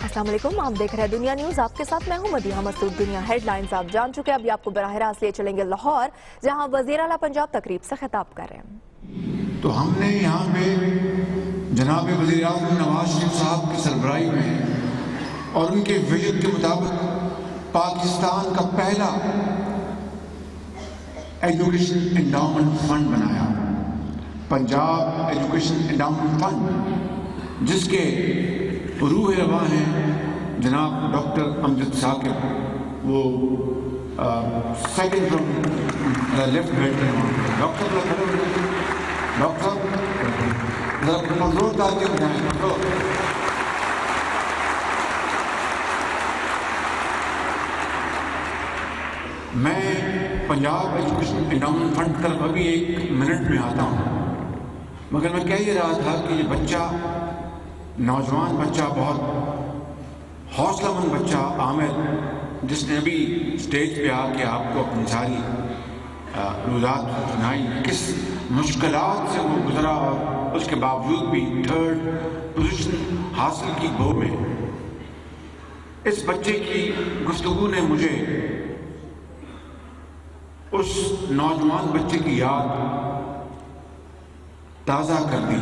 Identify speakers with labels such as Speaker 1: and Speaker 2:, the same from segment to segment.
Speaker 1: السلام علیکم، آپ دیکھ رہے ہیں دنیا نیوز، آپ کے ساتھ میں ہوں مدیحہ مسعود۔ دنیا ہیڈ لائنز آپ جان چکے، ابھی آپ کو براہ راست لے چلیں گے لاہور، جہاں وزیر اعلیٰ پنجاب تقریب سے خطاب کر رہے ہیں۔
Speaker 2: تو ہم نے یہاں پہ جناب وزیر اعظم نواز شریف صاحب کی سربراہی میں اور ان کے ویژن کے مطابق پاکستان کا پہلا ایجوکیشن انڈاؤمنٹ فنڈ بنایا، پنجاب ایجوکیشن انڈاؤمنٹ فنڈ، جس کے روح رواں ہیں جناب ڈاکٹر امجد ثاقب، وہ سیکنڈ فرام لیفٹ بیٹھے ہیں۔ ڈاکٹر زوردار کے بجائیں میں پنجاب ایجوکیشن انڈاؤمنٹ فنڈ کی طرف ابھی 1 منٹ میں آتا ہوں، مگر میں کہہ یہ رہا تھا کہ یہ بچہ، نوجوان بچہ، بہت حوصلہ مند بچہ عامر، جس نے ابھی اسٹیج پہ آ کے آپ کو اپنی ساری روزات سنائی، کس مشکلات سے وہ گزرا اور اس کے باوجود بھی 3rd پوزیشن حاصل کی گو میں۔ اس بچے کی گفتگو نے مجھے اس نوجوان بچے کی یاد تازہ کر دی،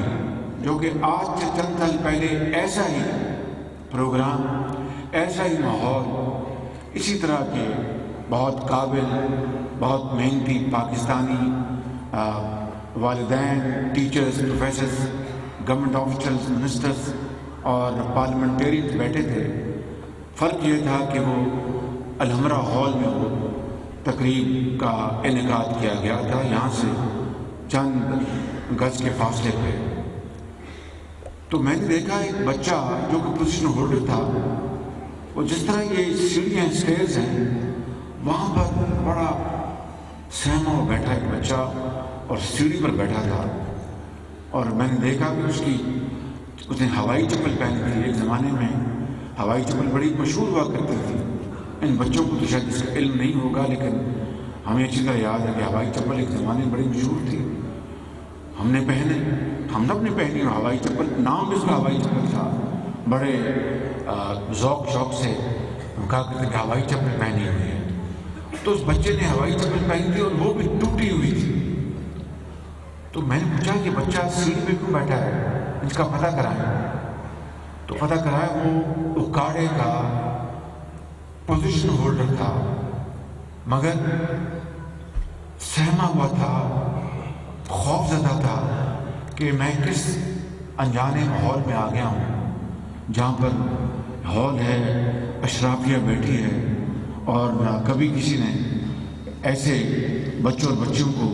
Speaker 2: جو کہ آج سے چند سال پہلے ایسا ہی پروگرام، ایسا ہی ماحول، اسی طرح کے بہت قابل، بہت محنتی پاکستانی والدین، teachers, professors, government officers, ministers اور پارلیمنٹیرینز بیٹھے تھے۔ فرق یہ تھا کہ وہ الحمرا ہال میں وہ تقریب کا انعقاد کیا گیا تھا، یہاں سے چند گز کے فاصلے پہ۔ تو میں نے دیکھا ایک بچہ جو کہ پوزیشن ہولڈر تھا، وہ جس طرح یہ سیڑھیاں اسٹیئرز ہیں، وہاں پر بڑا سہما ہوا بیٹھا ایک بچہ اور سیڑھی پر بیٹھا تھا، اور میں نے دیکھا کہ اس نے ہوائی چپل پہنی تھی۔ ایک زمانے میں ہوائی چپل بڑی مشہور ہوا کرتی تھی، ان بچوں کو تو شاید اس کا علم نہیں ہوگا، لیکن ہمیں اچھی طرح یاد ہے کہ ہوائی چپل ایک زمانے میں بڑی مشہور تھی۔ ہم نے اپنے پہنی ہوائی چپل، نام اس کا ہوائی چپل تھا، بڑے ذوق شوق سے کہا کرتے کہ ہوائی چپل پہنی ہوئی ہے۔ تو اس بچے نے ہوائی چپل پہنی تھی اور وہ بھی ٹوٹی ہوئی تھی۔ تو میں نے پوچھا کہ بچہ سیٹ پہ کیوں بیٹھا ہے، اس کا پتہ کرائیں۔ تو پتہ کرایا وہ اکاڑے کا پوزیشن ہولڈر تھا، مگر سہما ہوا تھا، خوف زدہ تھا کہ میں کس انجانے ماحول میں آ گیا ہوں، جہاں پر ہال ہے، اشرافیہ بیٹھی ہے، اور نہ کبھی کسی نے ایسے بچوں اور بچیوں کو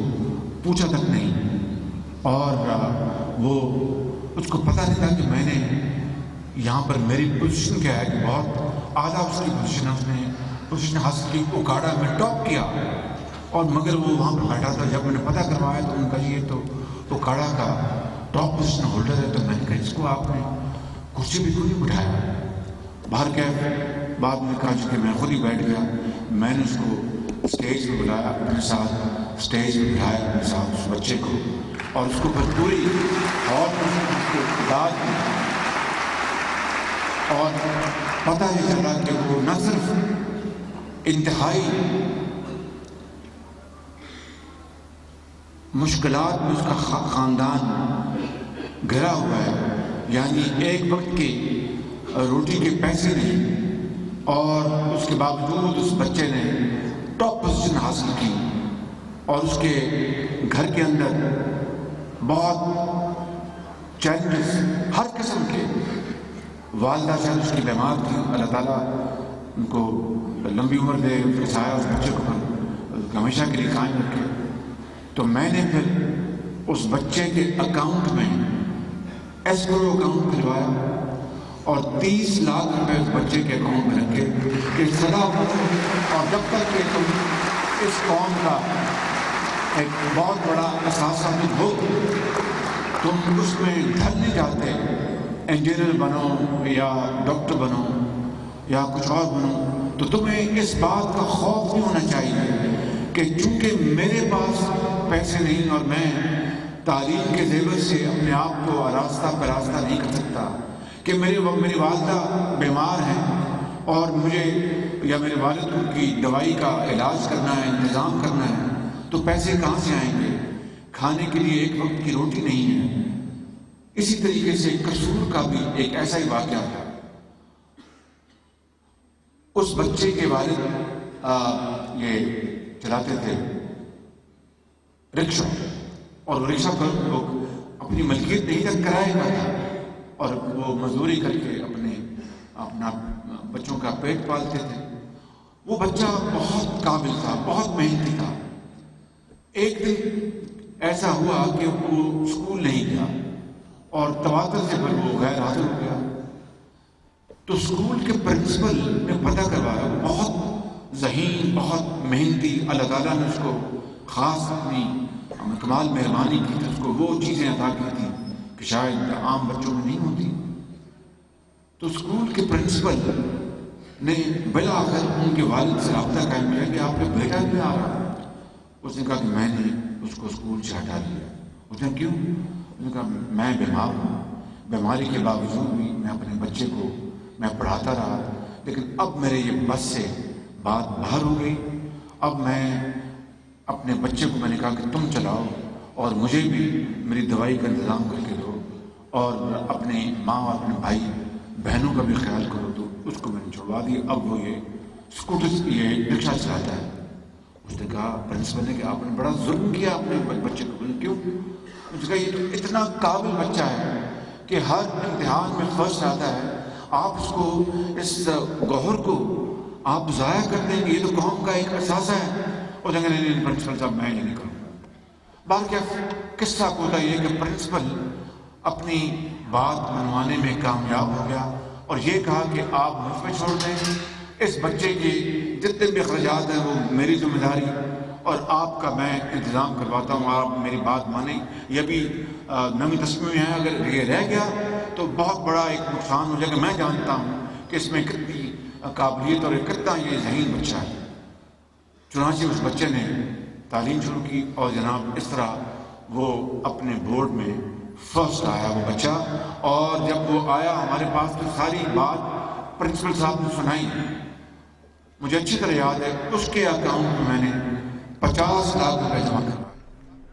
Speaker 2: پوچھا تک نہیں، اور وہ اس کو پتہ نہیں تھا کہ میں نے یہاں پر میری پوزیشن کیا ہے، کہ بہت اعلیٰ اس کی پوزیشن ہے، اس نے پوزیشن حاصل کی، اکاڑا میں ٹاپ کیا، اور مگر وہ وہاں پر بیٹھا تھا۔ جب میں نے پتہ کروایا تو ان کا یہ تو اکاڑا کا ٹاپ پوزیشن ہولڈر ہے، تو میں نے کہا اس کو آپ نے کرسی بھی کیوں نہیں بٹھایا؟ باہر کیف بعد میں کہا کہ میں خود ہی بیٹھ گیا۔ میں نے اس کو اسٹیج پہ بلایا، اپنے ساتھ اسٹیج پہ بٹھایا، اپنے ساتھ اس بچے کو، اور اس کو پھر پوری اور اس کو داد دی، اور پتہ یہ چلا کہ وہ نہ صرف انتہائی مشکلات میں اس کا خاندان گھرا ہوا ہے، یعنی ایک وقت کی روٹی کے پیسے نہیں، اور اس کے باوجود اس بچے نے ٹاپ پوزیشن حاصل کی، اور اس کے گھر کے اندر بہت چیلنجز ہر قسم کے، والدہ شاید اس کی بیمار تھی، اللہ تعالیٰ ان کو لمبی عمر دے، ان کے سایہ اس بچے کو ہمیشہ کے لیے قائم رکھے۔ تو میں نے پھر اس بچے کے اکاؤنٹ میں ایسکرو اکاؤنٹ کھلوایا، اور 30 لاکھ روپے اس بچے کے اکاؤنٹ میں رکھے کہ سدا اور جب تک کہ تم اس قوم کا ایک بہت بڑا اثاثہ ہو، تم اس میں ڈھل نہیں جاتے، انجینئر بنو یا ڈاکٹر بنو یا کچھ اور بنو، تو تمہیں اس بات کا خوف نہیں ہونا چاہیے کہ چونکہ میرے پاس پیسے نہیں اور میں تعلیم کے زیور سے اپنے آپ کو آراستہ پراستہ نہیں کر سکتا، کہ میری والدہ بیمار ہیں، اور مجھے یا میرے والد کو کی دوائی کا علاج کرنا ہے، انتظام کرنا ہے، تو پیسے کہاں سے آئیں گے؟ کھانے کے لیے ایک وقت کی روٹی نہیں ہے۔ اسی طریقے سے قصور کا بھی ایک ایسا ہی واقعہ تھا۔ اس بچے کے والد یہ چلاتے تھے رکشا، اور رکشا پر لوگ اپنی ملکیت نہیں تک کرائے کا تھا، اور وہ مزدوری کر کے اپنا بچوں کا پیٹ پالتے تھے۔ وہ بچہ بہت قابل تھا، بہت محنتی تھا۔ ایک دن ایسا ہوا کہ وہ اسکول نہیں گیا اور تواتر سے پر وہ غیر حاضر ہو گیا۔ تو اسکول کے پرنسپل نے پتہ کروایا، وہ بہت ذہین، بہت محنتی، اللہ تعالیٰ نے اس کو خاص اپنی کمال مہربانی کی تھی، اس کو وہ چیزیں عطا کی تھی کہ شاید عام بچوں میں نہیں ہوتی۔ تو اسکول کے پرنسپل نے بالآخر ان کے والد سے رابطہ قائم کیا کہ آپ کا بیٹا بھی آ رہا ہے۔ اس نے کہا کہ میں نے اس کو اسکول سے ہٹا دیا۔ اس نے کیوں؟ اس نے کہا میں بیمار ہوں، بیماری کے باوجود بھی میں اپنے بچے کو میں پڑھاتا رہا، لیکن اب میرے یہ بس سے بات باہر ہو گئی۔ اب میں اپنے بچے کو میں نے کہا کہ تم چلاؤ اور مجھے بھی میری دوائی کا انتظام کر کے دو، اور اپنے ماں اور اپنے بھائی بہنوں کا بھی خیال کرو۔ تو اس کو میں نے چھوڑوا دیا، اب وہ یہ اسکوٹر یہ رکشا چلاتا ہے۔ اس نے کہا پرنسپل نے کہ آپ نے بڑا ظلم کیا اپنے بچے کو۔ کیوں؟ اس نے کہا یہ اتنا قابل بچہ ہے کہ ہر امتحان میں فرسٹ آتا ہے، آپ اس کو اس گوہر کو آپ ضائع کر دیں گے، یہ تو قوم کا ایک اثاثہ ہے۔ اور نہیں پرنسپل صاحب میں یہ نہیں کروں گا۔ بات کیا قصہ ہوتا یہ کہ پرنسپل اپنی بات منوانے میں کامیاب ہو گیا اور یہ کہا کہ آپ مجھ پہ چھوڑ دیں، اس بچے کے جتنے بھی اخراجات ہیں وہ میری ذمہ داری، اور آپ کا میں انتظام کرواتا ہوں، آپ میری بات مانیں۔ یہ بھی نئی تصمیم ہے، اگر یہ رہ گیا تو بہت بڑا ایک نقصان ہو جائے گا۔ میں جانتا ہوں کہ اس میں کتنی قابلیت اور کتنا یہ ذہین بچہ ہے۔ چنانچہ اس بچے نے تعلیم شروع کی اور جناب اس طرح وہ اپنے بورڈ میں فرسٹ آیا وہ بچہ۔ اور جب وہ آیا ہمارے پاس تو ساری بات پرنسپل صاحب نے سنائی۔ مجھے اچھی طرح یاد ہے اس کے اکاؤنٹ میں میں نے 50 لاکھ روپے جمع کر